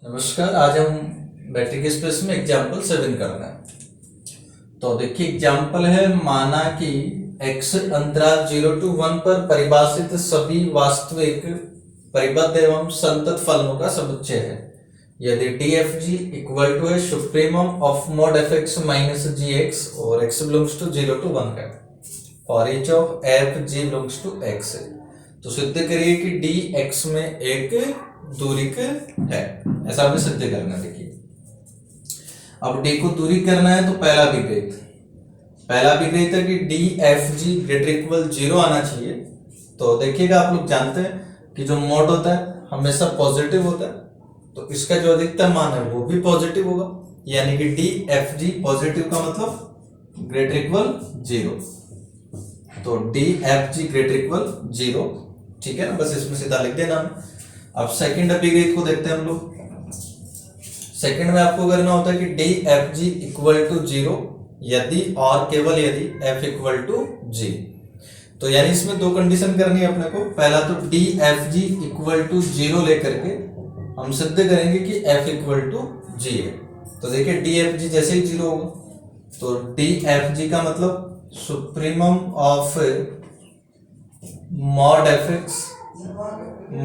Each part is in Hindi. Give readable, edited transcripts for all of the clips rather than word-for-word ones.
नमस्कार। आज हम मैट्रिक स्पेस में एग्जाम्पल 7 कर रहे हैं। तो देखिए एग्जाम्पल है, माना कि x अंतराल 0 to 1 पर परिभाषित सभी वास्तविक परिबद्ध एवं संतत फलनों का समुच्चय है यदि DFG इक्वल टू है supremum of mod fx minus gx और x बिलोंग्स टू 0 to 1 है for each of fg belongs to x है। तो सिद्ध करिए कि dx में एक दूरिक है, ऐसा हमें सिद्ध करना। देखिए अब डी को दूरी करना है तो पहला विपरीत है कि डी एफ जी ग्रेटर इक्वल 0 आना चाहिए। तो देखिएगा आप लोग जानते हैं कि जो मॉड होता है हमेशा पॉजिटिव होता है, तो इसका जो अधिकतम मान है वो भी पॉजिटिव होगा, यानी कि डी एफ जी पॉजिटिव का मतलब ग्रेटर इक्वल 0। तो डी एफ जी ग्रेटर इक्वल 0, ठीक है ना, बस इसमें सीधा लिख देना। अब सेकंड अभिव्यक्ति को देखते हैं हम लोग। सेकंड में आपको करना होता है कि D F G equal to 0 यदि और केवल यदि f इक्वल टू जी। तो यानी इसमें दो कंडीशन करनी है अपने को। पहला तो D F G equal to 0 लेकर के हम सिद्ध करेंगे कि f इक्वल टू जी है। तो देखिए डी एफ जी जैसे ही 0 होगा तो डी एफ जी का मतलब supremum of mod F x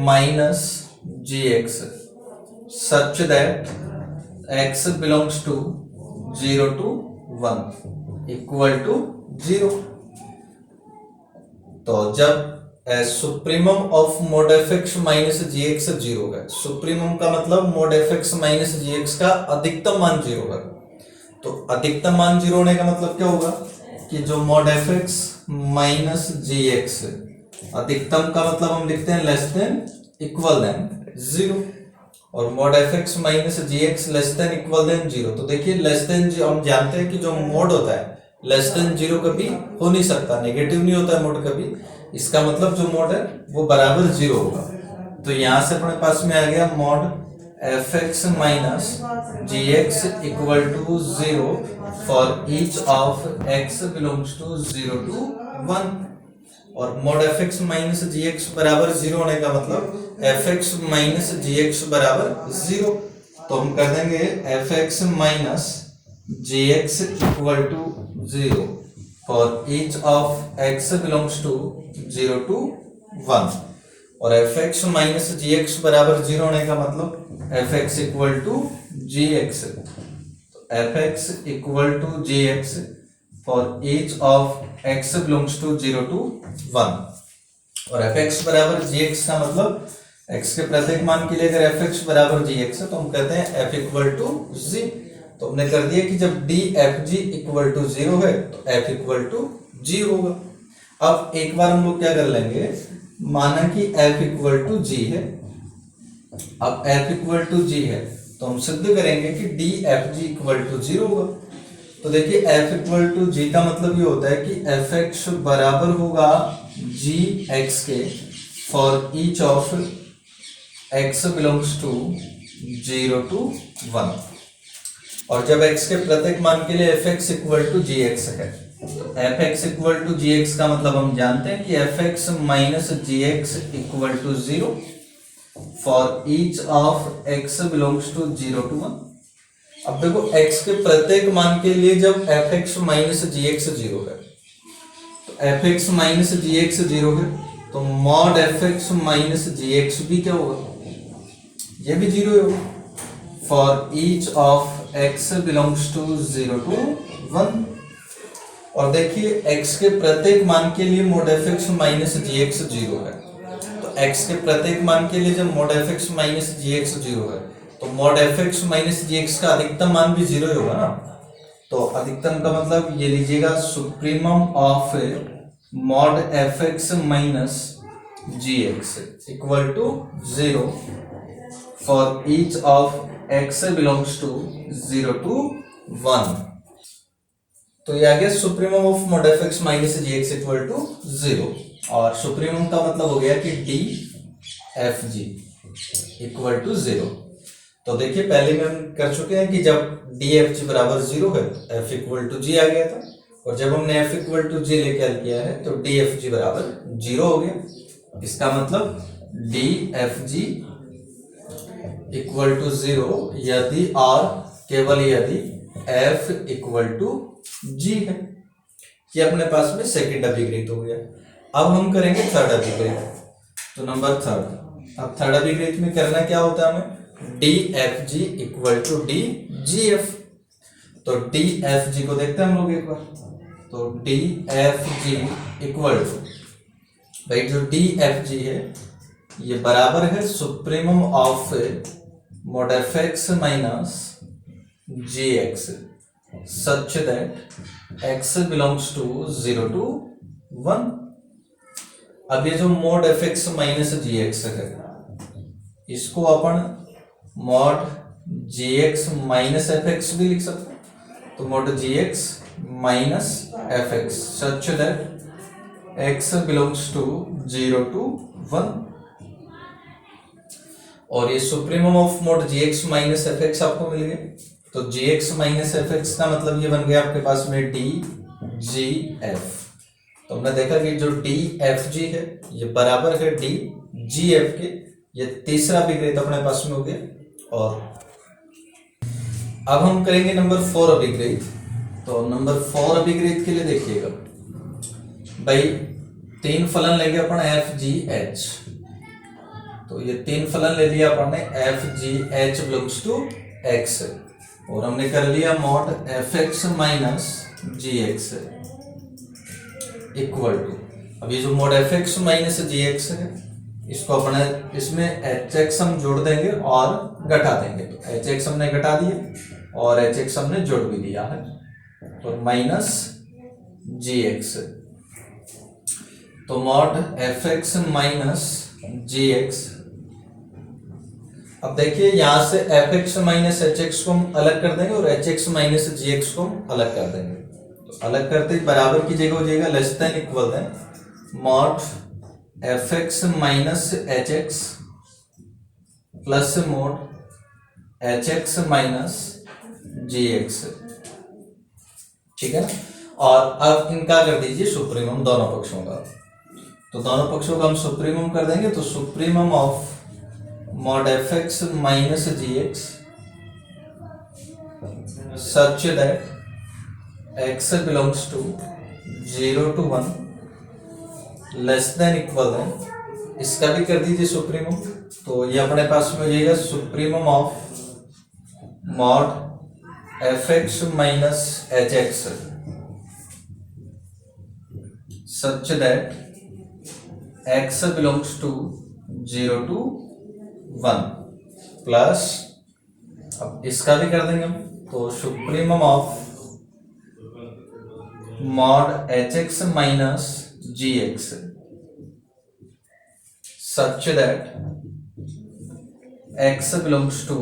minus gx such that x belongs to 0 to 1 equal to 0। तो जब supremum of mod F X minus G X 0 है, सुप्रीमम का मतलब mod F X minus G X का अधिकतम मान 0 है। तो अधिकतम मान 0 होने का मतलब क्या होगा कि जो mod F X minus G x, अधिकतम का मतलब हम लिखते हैं लेस देन इक्वल देन 0 और mod F X minus G X less than equal than 0। तो देखिए लेस देन, हम जानते हैं कि जो मॉड होता है लेस देन 0 कभी हो नहीं सकता, नेगेटिव नहीं होता है मॉड कभी। इसका मतलब जो मॉड है वो बराबर 0 होगा। तो यहां से अपने पास में आ गया mod F X minus G X equal to 0 for each of X belongs to 0 to 1 और mod F X minus G X बराबर 0 होने का मतलब F X minus G X बराबर 0। तो हम कर देंगे F X minus G X equal to 0 for each of X belongs to 0 to 1 और F X minus G X बराबर 0 होने का मतलब F X equal to G X. F X equal to G X for each of x belongs to 0 to 1 और fx बराबर gx का मतलब x के प्रत्येक मान के लिए अगर fx बराबर gx है तो हम कहते हैं f इक्वल टू g। तो हमने कर दिया कि जब dfg इक्वल टू 0 है तो f इक्वल टू g होगा। अब एक बार हम लोग क्या कर लेंगे, माना कि f इक्वल टू g है। अब f इक्वल टू g है तो हम सिद्ध करेंगे कि dfg इक्वल टू 0 होगा। तो देखिए f इक्वल टू जी का मतलब ये होता है कि एफ एक्स बराबर होगा जी एक्स के for each of X belongs to 0 to 1 और जब x के प्रत्येक मान के लिए F X equal to G X है तो F X equal to G X का मतलब हम जानते हैं कि F X minus G X equal to 0 for each of X belongs to 0 to 1। अब देखो x के प्रत्येक मान के लिए जब F X minus G X 0 है तो F X minus G X 0 है तो mod F X minus G X भी क्या होगा, ये भी 0 होगा for each of x belongs to 0 to 1। और देखिए x के प्रत्येक मान के लिए mod F X minus G X 0 है तो x के प्रत्येक मान के लिए जब mod F X minus G X 0 है तो mod F X minus G X का अधिकतम मान भी 0 ही होगा ना। तो अधिकतम का मतलब ये लीजिएगा supremum of mod F X minus G X equal to 0 for each of X belongs to 0 to 1। तो ये आ गया supremum of mod F X minus G X equal to 0 और सुप्रीमम का मतलब हो गया कि D F G equal to 0। तो देखिए पहले में हम कर चुके हैं कि जब डी एफ जी बराबर 0 है तो f इक्वल टू जी आ गया था और जब हमने f इक्वल टू जी लेके हल किया है तो डी एफ जी बराबर 0 हो गया। इसका मतलब D F G equal to 0 यदि और केवल यदि f इक्वल टू g है। ये अपने पास में सेकेंड अभिग्रहित हो गया। अब हम करेंगे थर्ड अभिग्रहित। तो नंबर थर्ड, अब थर्ड अभिग्रहित में करना क्या होता है हमें, D F G equal to D G F. तो डी एफ जी को देखते हैं हम लोग एक बार। तो D F G equal to, भाई जो डी एफ जी है ये बराबर है supremum of mod f x minus G X such that x belongs to 0 to 1। अब ये जो mod f x minus G X है इसको अपन mod G X minus F X भी लिख सकते हैं। तो mod G X minus F X such that x belongs to 0 to 1। और ये supremum of mod G X minus F X आपको मिल गया। तो G X minus F X का मतलब ये बन गया आपके पास में डी जी एफ। तो हमने देखा कि जो डी एफ जी है ये बराबर है डी जी एफ के। ये तीसरा अभिग्रहित अपने पास में हो गया। और अब हम करेंगे नंबर 4 अभिग्रहित। तो नंबर 4 अभिग्रहित के लिए देखिएगा भाई, तीन फलन लेंगे अपन एफ जी एच। तो ये तीन फलन ले लिया अपन ने F G H belongs to X, और हमने कर लिया mod F X minus G X equal to, अब ये जो mod F X minus G X है इसको अपने इसमें एच एक्स हम जोड़ देंगे और घटा देंगे। तो एच एक्स हमने घटा दिया और एच एक्स हमने जोड़ भी दिया है। तो माइनस जी एक्स, तो mod F X minus G x. अब देखिए यहां से F X minus H x को हम अलग कर देंगे और H X minus G x को हम अलग कर देंगे। तो अलग करते बराबर की जगह हो जाएगा less than equal than mod F X minus H X plus mod H X minus G X. ठीक है ना। और अब इनका कर दीजिए सुप्रीमम दोनों पक्षों का। तो दोनों पक्षों का हम सुप्रीमम कर देंगे। तो supremum of mod F X minus G X such that x belongs to 0 to 1 less than equal than, इसका भी कर दीजिए सुप्रीमम। तो ये अपने पास में हो जाएगा supremum of mod F X minus H X such that x belongs to 0 to 1 plus, अब इसका भी कर देंगे हम। तो supremum of mod H X minus G X such that x belongs to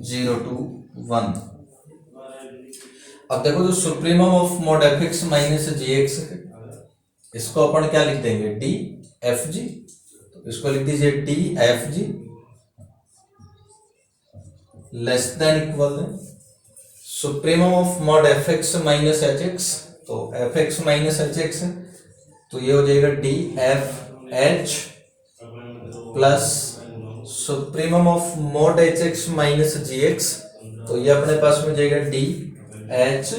0 to 1। अब देखो जो supremum of mod F X minus G X है इसको अपन क्या लिख देंगे, डी एफ जी। तो इसको लिख दीजिए D F G less than equal supremum of mod F X minus H X. तो F X minus H X है तो ये हो जाएगा D F H plus supremum of mod H X minus G X. तो ये अपने पास में हो जाएगा डी एच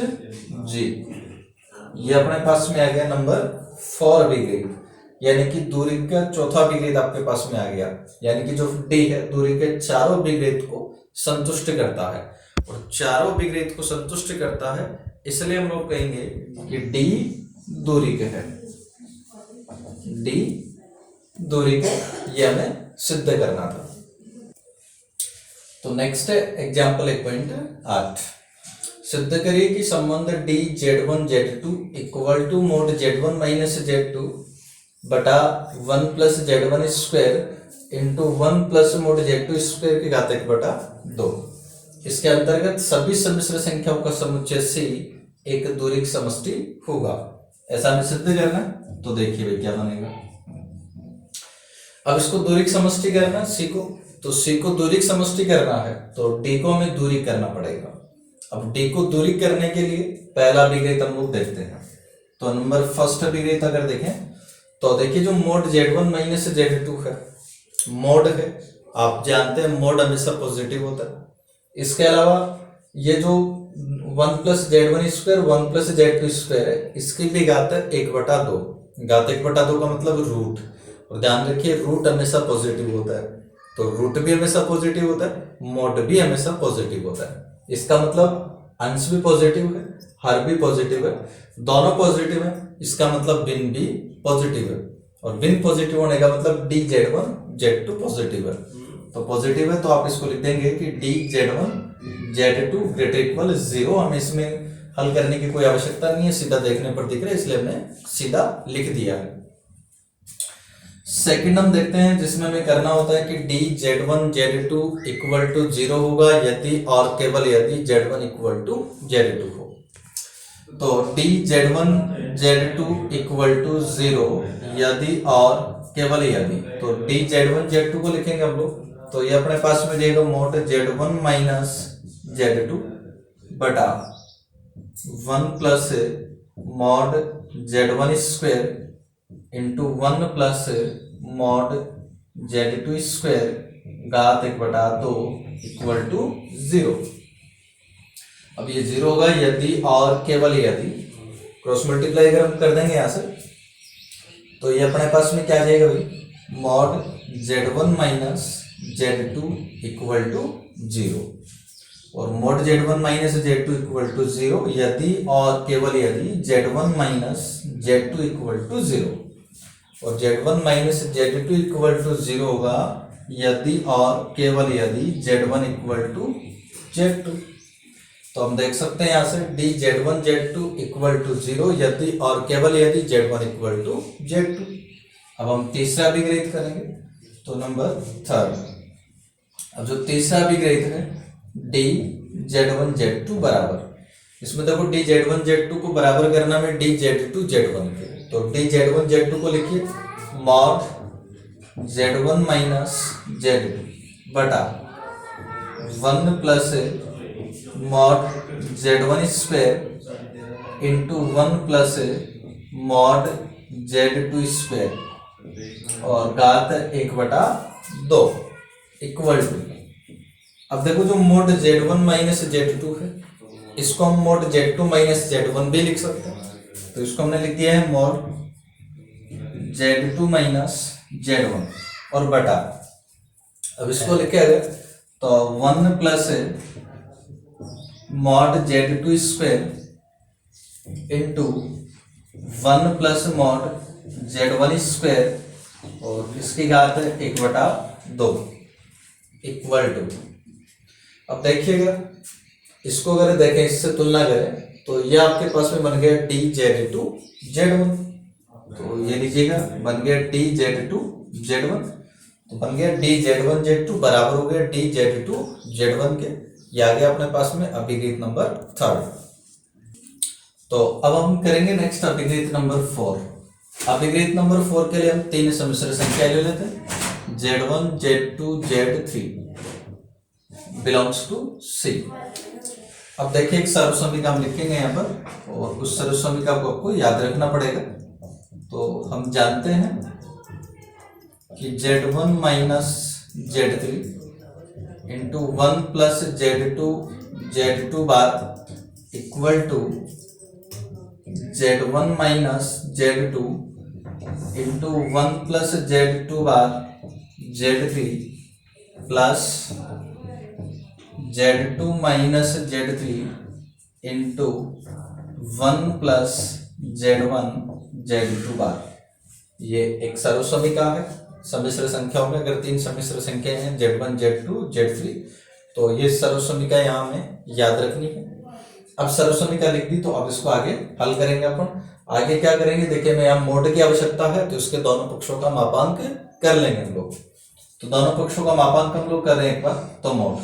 जी। ये अपने पास में आ गया नंबर 4 अभिग्रहित, यानी कि दूरी का चौथा अभिग्रहित आपके पास में आ गया। यानी कि जो डी है दूरी के चारों अभिग्रहित को संतुष्ट करता है, और चारों अभिग्रहित को संतुष्ट करता है इसलिए हम लोग कहेंगे कि डी दूरी के है। डी दूरी के, ये हमें सिद्ध करना था। तो नेक्स्ट है एग्जाम्पल 1.8। सिद्ध करिए कि संबंध D z1 z2 equal to mod z1 minus z2 बटा 1 plus z1 square into 1 plus mod z2 square की घातक बटा 2। इसके अंतर्गत सभी सम्मिश्र संख्याओं का समुच्चय C एक दूरी समष्टि होगा। ऐसा हमें सिद्ध करना है। तो देखिए भाई क्या बनेगा। अब इसको दूरी समष्टि करना है C को, तो C को दूरी समष्टि करना है तो D को हमें दूरी करना पड़ेगा। अब D को दूरी करने के लिए पहला अभिग्रहित हम लोग देखते हैं। तो नंबर फर्स्ट अभिग्रहित अगर देखें तो देखिए जो mod z1 माइनस z2 है, mod है आप जानते हैं मोड हमेशा पॉजिटिव होता है। इसके अलावा ये जो 1+z1² 1+z2² है, इसकी भी घात है 1/2। घात 1/2 का मतलब रूट, और ध्यान रखिए रूट हमेशा पॉजिटिव होता है, तो रूट भी हमेशा पॉजिटिव होता है, मोड भी हमेशा पॉजिटिव होता है। इसका मतलब अंश भी पॉजिटिव है, हर भी पॉजिटिव है, दोनों पॉजिटिव है, इसका मतलब भिन्न भी पॉजिटिव है, और भिन्न पॉजिटिव होने का मतलब dz1 z2 पॉजिटिव है। तो पॉजिटिव है तो आप इसको लिख देंगे कि dz1 z2 ग्रेटर इक्वल 0। हमें इसमें हल करने की कोई आवश्यकता नहीं है, सीधा देखने पर दिख रहा है, इसलिए हमने सीधा लिख दिया है। सेकंड हम देखते हैं जिसमें हमें करना होता है कि dz1 z2 इक्वल टू 0 होगा यदि और केवल यदि z1 इक्वल टू z2 हो। तो dz1 z2 इक्वल टू 0 यदि और केवल यदि, तो dz1 z2 को लिखेंगे हम लोग, तो ये अपने पास में देगा मोड z1 माइनस z2 बटा 1 plus mod z1² into 1 plus mod z2² घात 1/2 इक्वल टू 0। अब ये 0 होगा यदि और केवल यदि, क्रॉस मल्टीप्लाई अगर हम कर देंगे यहां से, तो ये अपने पास में क्या आ जाएगा भाई, mod z1 minus z2 equal to 0, और mod z1 minus z2 equal to 0 यदि और केवल यदि z1 minus z2 equal to 0, और z1 minus z2 equal to 0 होगा यदि और केवल यदि z1 इक्वल टू z2। तो हम देख सकते हैं यहां से dz1 z2 इक्वल टू 0 यदि और केवल यदि z1 इक्वल टू z2। अब हम तीसरा अभिग्रहित करेंगे, तो नंबर 3। अब जो तीसरा अभिग्रहित है dz1 z2 बराबर, इसमें देखो dz1 z2 को बराबर करना है dz2 z1 के, तो dz1 z2 को लिखिए मॉड z1 माइनस z2 बटा 1 plus mod z1² into 1 plus mod z2² और घात 1/2 इक्वल टू। अब देखो जो मोड z1 माइनस z2 है, इसको हम मोड z2 माइनस z1 भी लिख सकते हैं, तो इसको हमने लिख दिया है मोड z2 माइनस z1 और बटा, अब इसको लिखे अगर तो 1 plus mod z2² into 1 plus mod z1² और इसकी घात 1/2 इक्वल टू। अब देखिएगा इसको अगर देखें, इससे तुलना करें, तो ये आपके पास में बन गया dz2 z1, तो ये लीजिएगा बन गया dz2 z1, तो बन गया dz1 z2 बराबर हो गया dz2 z1 के। ये आ गया अपने पास में अभिग्रहित नंबर 3। तो अब हम करेंगे नेक्स्ट अभिग्रहित नंबर 4। अभिग्रहित नंबर 4 के लिए हम 3 सम्मिश्र संख्या ले लेते हैं, z1 z2 z3 belongs to C। अब देखिए एक सर्वसमीका हम लिखेंगे यहाँ पर, और उस सर्वसमीका को आपको याद रखना पड़ेगा। तो हम जानते हैं कि z1 minus z3 into 1 plus z2 bar equal to z1 minus z2 into 1 plus z2 bar z3 plus z2 minus z3 into 1 plus z1 z2 bar. ये एक सर्वसमीका है सम्मिश्र संख्याओं में। अगर 3 सम्मिश्र संख्या हैं z1 z2 z3, तो ये सर्वसमीका यहाँ हमें याद रखनी है। अब सर्वसमीका लिख दी, तो अब इसको आगे हल करेंगे अपन। आगे क्या करेंगे देखिए, मैं यहाँ मोड की आवश्यकता है, तो इसके दोनों पक्षों का मापांक कर लेंगे हम लोग। तो दोनों पक्षों का मापांक हम लोग कर रहे हैं एक बार, तो mod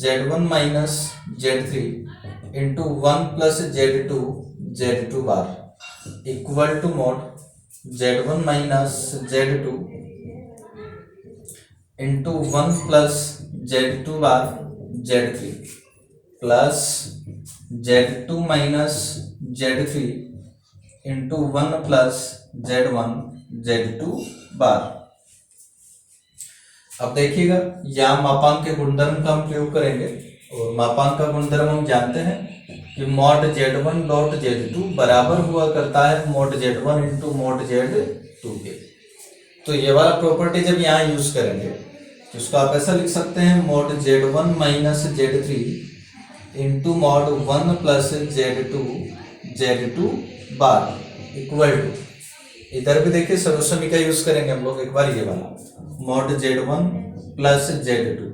z1 minus z3 into 1 plus z2 bar equal to mod z1 minus z2 into 1 plus z2 bar z3 plus z2 minus z3 into 1 plus z1 z2 bar. अब देखिएगा यहाँ मापांक के गुणधर्म का हम प्रयोग करेंगे, और मापांक का गुणधर्म हम जानते हैं कि मॉड z1 डॉट z2 बराबर हुआ करता है mod z1 into mod z2 के। तो ये वाला प्रॉपर्टी जब यहाँ यूज करेंगे तो उसको आप ऐसा लिख सकते हैं mod z1 minus z3 into mod 1 plus z2 bar equal to, इधर भी देखिए सर्वसमी का यूज करेंगे हम लोग एक बार, ये वाला mod z1 plus z2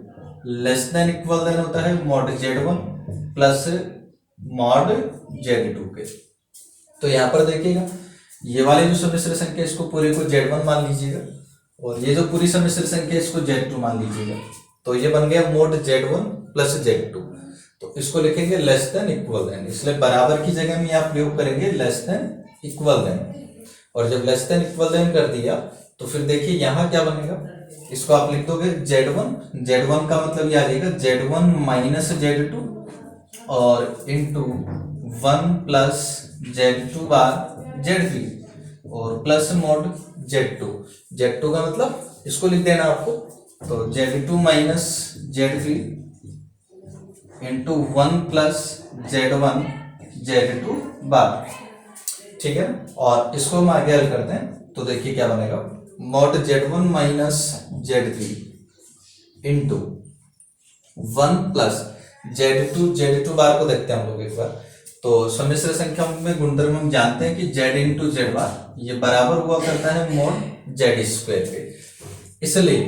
less than equal than होता है mod z1 plus mod z2 के। तो यहाँ पर देखिएगा ये वाली जो सम्मिश्र संख्या इसको पूरे को z1 मान लीजिएगा, और ये जो पूरी सम्मिश्र संख्या इसको z2 मान लीजिएगा। तो ये बन गया मोड z1 प्लस z2। तो इसको लिखेंगे लेस देन इक्वल देन, इसलिए बराबर की जगह में आप प्रयोग करेंगे लेस देन इक्वल देन। और जब लेस देन इक्वल देन कर दिया तो फिर देखिए यहाँ क्या बनेगा, इसको आप लिख दोगे z1 का मतलब ये आ जाएगा z1 माइनस z2 और इंटू 1 प्लस z2 बार z3 और प्लस मोड z2 का मतलब इसको लिख देना आपको, तो z2 minus z3 into 1 plus z1 z2 बार, ठीक है। और इसको हम आगे हल करते हैं तो देखिए क्या बनेगा, mod z1 minus z3 into 1 plus z2 बार को देखते हैं हम लोग एक बार। तो सम्मिश्र संख्या में गुणधर्म हम जानते हैं कि z इंटू जेड बार ये बराबर हुआ करता है मोड z स्क्वायर के, इसलिए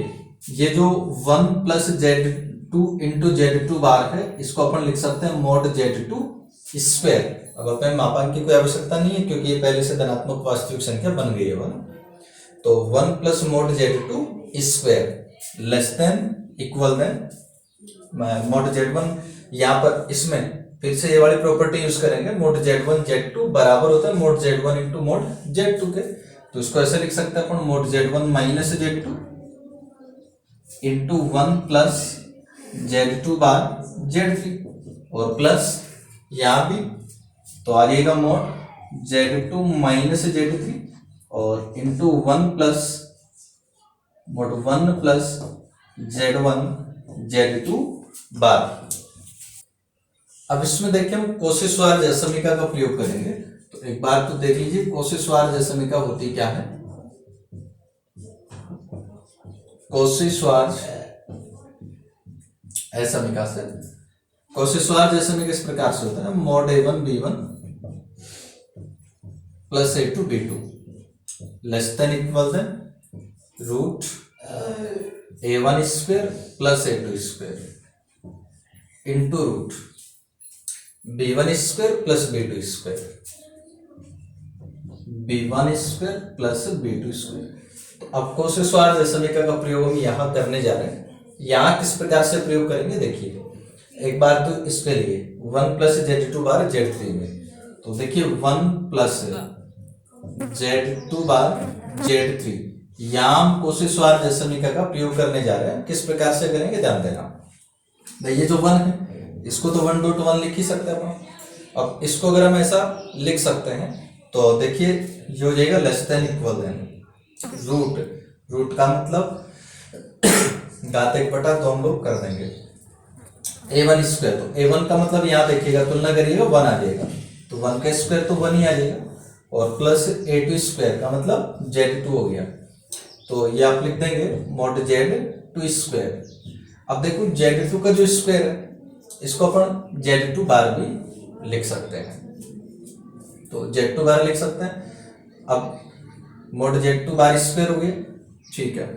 ये जो 1 प्लस z2 इंटू z2 बार है इसको अपन लिख सकते हैं मोड z2 स्क्वायर। अब अपने मापांक की कोई आवश्यकता नहीं है क्योंकि ये पहले से धनात्मक वास्तविक संख्या बन गई है ना। तो 1 plus mod z2 square less than equal than mod z1, यहाँ पर इसमें फिर से ये वाली प्रॉपर्टी यूज करेंगे, मोड z1 z2 बराबर होता है mode z1 into mode z2 के। तो इसको ऐसे लिख सकते हैं अपन mod z1 minus z2 into 1 plus z2 बार z3 और प्लस यहाँ भी तो आ जाएगा मोड z2 माइनस z3 और into 1 plus mode 1 plus z1 z2 bar. अब इसमें देखिए हम कोशी-श्वार्ज समीकरण का प्रयोग करेंगे। तो एक बार तो देख लीजिए कोशी-श्वार्ज समीकरण होती क्या है। कोशी-श्वार्ज समीकरण से कोशी-श्वार्ज समीकरण इस प्रकार से होता है mod a1 b1 plus a2 b2 less than equal than root a1 square plus a2 square into root b1 square plus b2 square b1 square plus b2 square. तो अब कोशी-श्वार्ज समीकरण का प्रयोग हम यहाँ करने जा रहे हैं। यहाँ किस प्रकार से प्रयोग करेंगे देखिए, एक बार तो इसके लिए 1 प्लस z2 बार z3 में, तो देखिए 1 प्लस z2 बार z3, यहाँ हम कोशी-श्वार्ज समीकरण का प्रयोग करने जा रहे हैं। किस प्रकार से करेंगे ध्यान देना। ये जो 1 है इसको तो 1.1 लिख ही सकते हैं अपन। अब इसको अगर हम ऐसा लिख सकते हैं तो देखिए ये हो जाएगा less than equal than root का मतलब घात 1/2 हम लोग कर देंगे a1 स्क्वायर। तो a1 का मतलब यहाँ देखिएगा तुलना करिएगा 1 आ जाएगा, तो 1 का स्क्वायर तो 1 ही आ जाएगा और प्लस a2 स्क्वायर का मतलब z2 हो गया। तो ये आप लिख देंगे मोड z2 स्क्वायर। अब देखो z2 का जो स्क्वायर है इसको अपन z2 बार भी लिख सकते हैं, तो z2 बार लिख सकते हैं। अब मोड z2 बार स्क्वायर हो गया, ठीक है,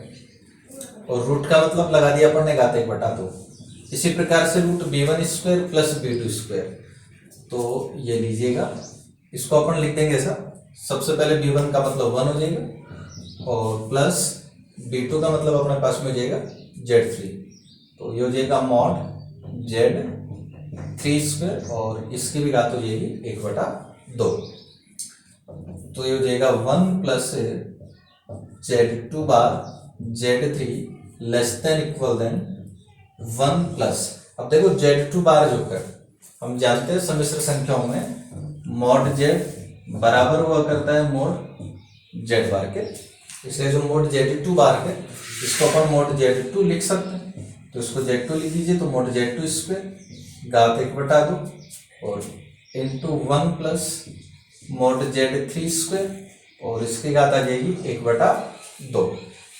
और रूट का मतलब लगा दिया अपन ने घात 1/2। इसी प्रकार से root b1 square plus b2 square, तो ये लीजिएगा इसको अपन लिख देंगे ऐसा। सबसे पहले b1 का मतलब 1 हो जाएगा और प्लस b2 का मतलब अपने पास में हो जाएगा z3, तो ये हो जाएगा मॉड z3 स्क्वायर और इसकी भी घात हो जाएगी 1/2। तो ये हो जाएगा 1 प्लस z2 बार z3 less than equal than 1 plus, अब देखो z2 बार जो है हम जानते हैं सम्मिश्र संख्याओं में मोड z बराबर हुआ करता है मोड z बार के। इसलिए जो मोड Z2 बार है इसको अपन मोड Z2 लिख सकते हैं, तो इसको Z2 लिख दीजिए, तो मोड Z2 स्क्वायर घात 1/2 और into 1 plus mode Z3 square और इसकी घात आ जाएगी 1/2।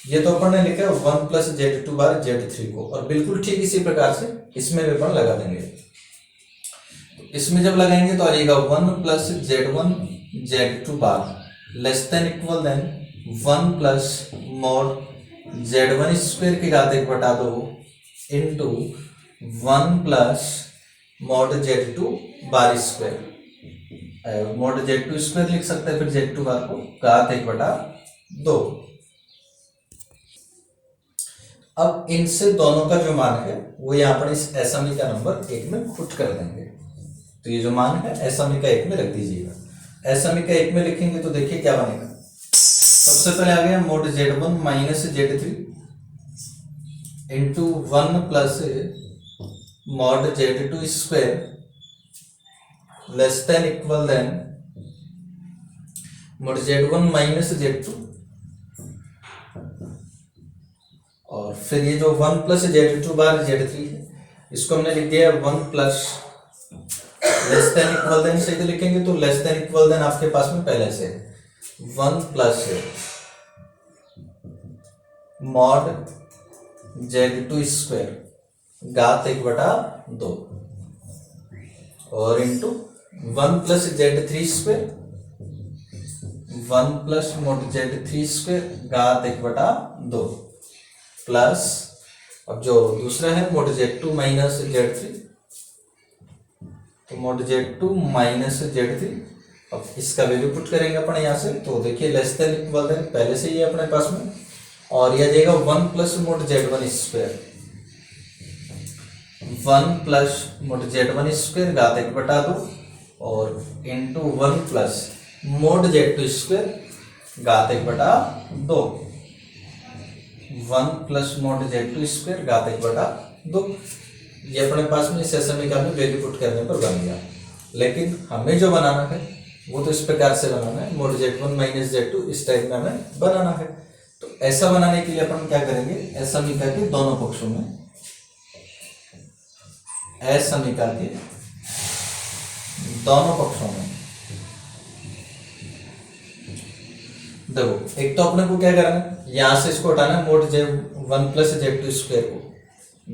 ये तो अपन ने लिखा है 1 प्लस Z2 बार Z3 को, और बिल्कुल ठीक इसी प्रकार से इसमें भी अपन लगा देंगे। तो इसमें जब लगाएंगे तो आ जाएगा 1 plus Z1 Z2 bar less than equal than 1 plus mod Z1 square की घात 1/2 into 1 plus mod Z2 bar square, mod Z2 square लिख सकते हैं फिर Z2 बार को घात 1/2। अब इनसे दोनों का जो मान है वो यहाँ पर इस एसएमई का नंबर 1 में पुट कर देंगे। तो ये जो मान है एसएमई का 1 में रख दीजिएगा। एसएमई का 1 में लिखेंगे तो देखिए क्या बनेगा। सबसे पहले आ गया mod Z1 minus Z3 into 1 plus mod Z2 square less than equal than mod Z1 minus Z2, और फिर ये जो 1 प्लस Z2 बार Z3 है इसको हमने लिख दिया 1 plus less than equal than से लिखेंगे तो लेस देन इक्वल देन आपके पास में पहले से 1 प्लस मॉड Z2 स्क्वायर घात 1/2 और into 1 plus Z3 square 1 plus mode Z3 square घात 1/2 प्लस अब जो दूसरा है मोड Z2 माइनस Z3, तो मोड Z2 माइनस Z3, अब इसका वैल्यू पुट करेंगे अपन यहाँ से, तो देखिए लेस देन इक्वल देन पहले से ही है अपने पास में, और यह जाएगा 1 plus mod Z1 square 1 plus mod Z1 square घात 1/2 और into 1 plus mod Z2 square घात 1/2, 1 प्लस मोड Z2 स्क्वायर घात 1/2। ये अपने पास में इस एसएमई का भी वैल्यू पुट करने पर बन गया। लेकिन हमें जो बनाना है वो तो इस प्रकार से बनाना है, मोड Z1 माइनस Z2 इस टाइप में हमें बनाना है। तो ऐसा बनाने के लिए अपन क्या करेंगे, एसएमई का के दोनों पक्षों में एसएमई का के दोनों पक्षों में देखो, एक तो अपने को क्या करना है, यहां से इसको हटाना है mode Z1 plus Z2 square को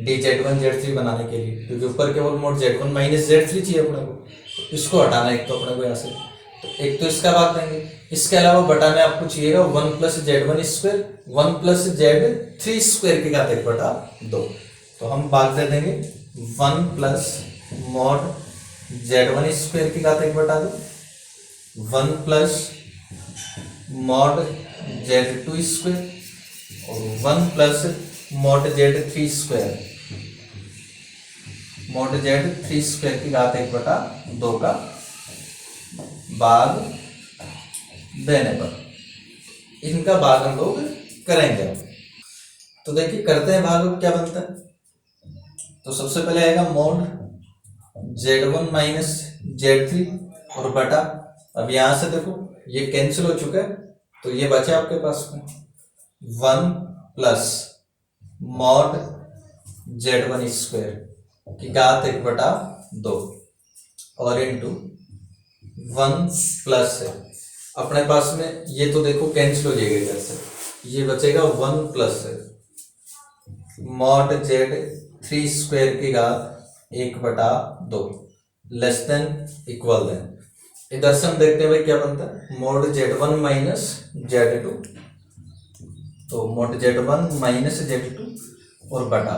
dZ1 Z3 बनाने के लिए, क्योंकि ऊपर केवल मोड Z1 माइनस Z3 चाहिए अपने को, तो इसको हटाना है एक तो अपने को यहाँ से। तो एक तो इसका भाग देंगे, इसके अलावा बटा में आपको चाहिएगा 1 plus Z1 square 1 plus Z3 square की घात 1/2, तो हम भाग दे देंगे 1 प्लस मोड Z1 स्क्वायर की घात 1/2 1 प्लस मोड Z2 स्क्वायर और 1 plus mode Z3 square mode Z3 square की घात 1/2 का भाग देने पर इनका भाग हम लोग करेंगे। तो देखिए करते हैं भाग, क्या बनता है। तो सबसे पहले आएगा मोड Z1 माइनस Z3 और बटा, अब यहां से देखो ये कैंसिल हो चुका है, तो ये बचा आपके पास में 1 प्लस मॉड Z1 स्क्वायर की घात 1/2 और इंटू 1 प्लस है अपने पास में, ये तो देखो कैंसिल हो जाएगा इधर से, ये बचेगा 1 प्लस मॉड Z3 स्क्वायर की घात 1/2 लेस देन इक्वल देन, इधर से हम देखते हुए क्या बनता है मोड Z1 माइनस Z2, तो मोड Z1 माइनस Z2 और बटा,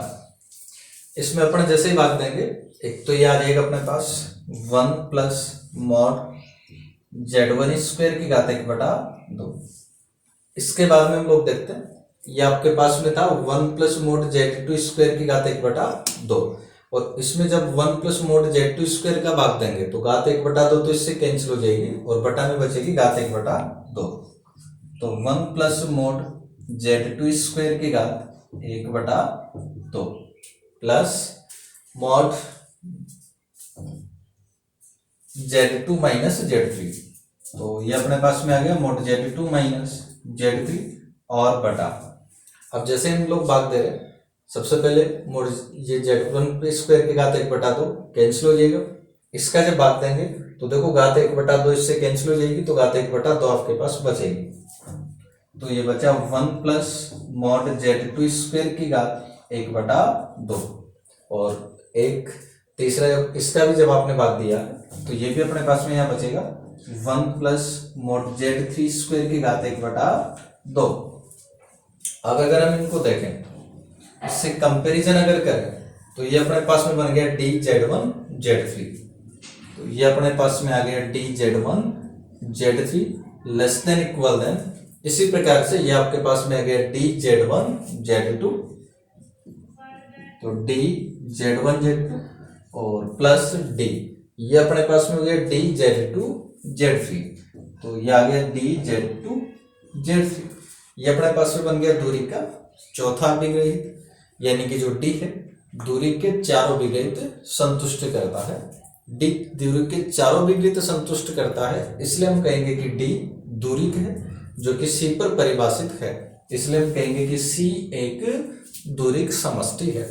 इसमें अपन जैसे ही भाग देंगे एक तो ये आ जाएगा अपने पास 1 प्लस मॉड Z1 स्क्वायर की घात 1/2। इसके बाद में हम लोग देखते हैं ये आपके पास में था 1 प्लस मोड Z2 स्क्वायर की घात 1/2, और इसमें जब 1 प्लस मोड Z2 स्क्वायर का भाग देंगे तो घात 1/2 तो इससे कैंसिल हो जाएगी और बटा में बचेगी घात 1/2, तो 1 प्लस मोड Z2 स्क्वायर की घात 1/2 plus mod Z2 minus Z3, तो ये अपने पास में आ गया मोड Z2 माइनस Z3 और बटा, अब जैसे हम लोग भाग दे रहे हैं, सबसे पहले मोड ये z1 स्क्वायर की घात 1/2 कैंसिल हो जाएगा। इसका जब भाग देंगे तो देखो घात 1/2 इससे कैंसिल हो जाएगी, तो घात 1/2 आपके पास बचेगी। तो ये बचा 1 प्लस मॉड z2 स्क्वायर की घात 1/2। और एक तीसरा इसका भी जब आपने भाग दिया तो ये भी अपने पास में यहाँ बचेगा 1 प्लस मॉड z3 स्क्वायर की घात 1/2। अब अगर हम इनको देखें, इससे कंपैरिजन अगर करें तो ये अपने पास में बन गया dz1 z3, तो ये अपने पास में आ गया dz1 z3 less than equal then, इसी प्रकार से ये आपके पास में आ गया dz1 z2, तो dz1 z2 और प्लस d, ये अपने पास में हो गया dz2 z3, तो ये आ गया dz2 z3। ये अपने पास में बन गया दूरी का चौथा विग्रहित, यानी कि जो d है दूरी के चारों विग्रहित संतुष्ट करता है। d दूरी के चारों विग्रहित संतुष्ट करता है, इसलिए हम कहेंगे कि d दूरी है जो कि c पर परिभाषित है, इसलिए हम कहेंगे कि c एक दूरी समष्टि है।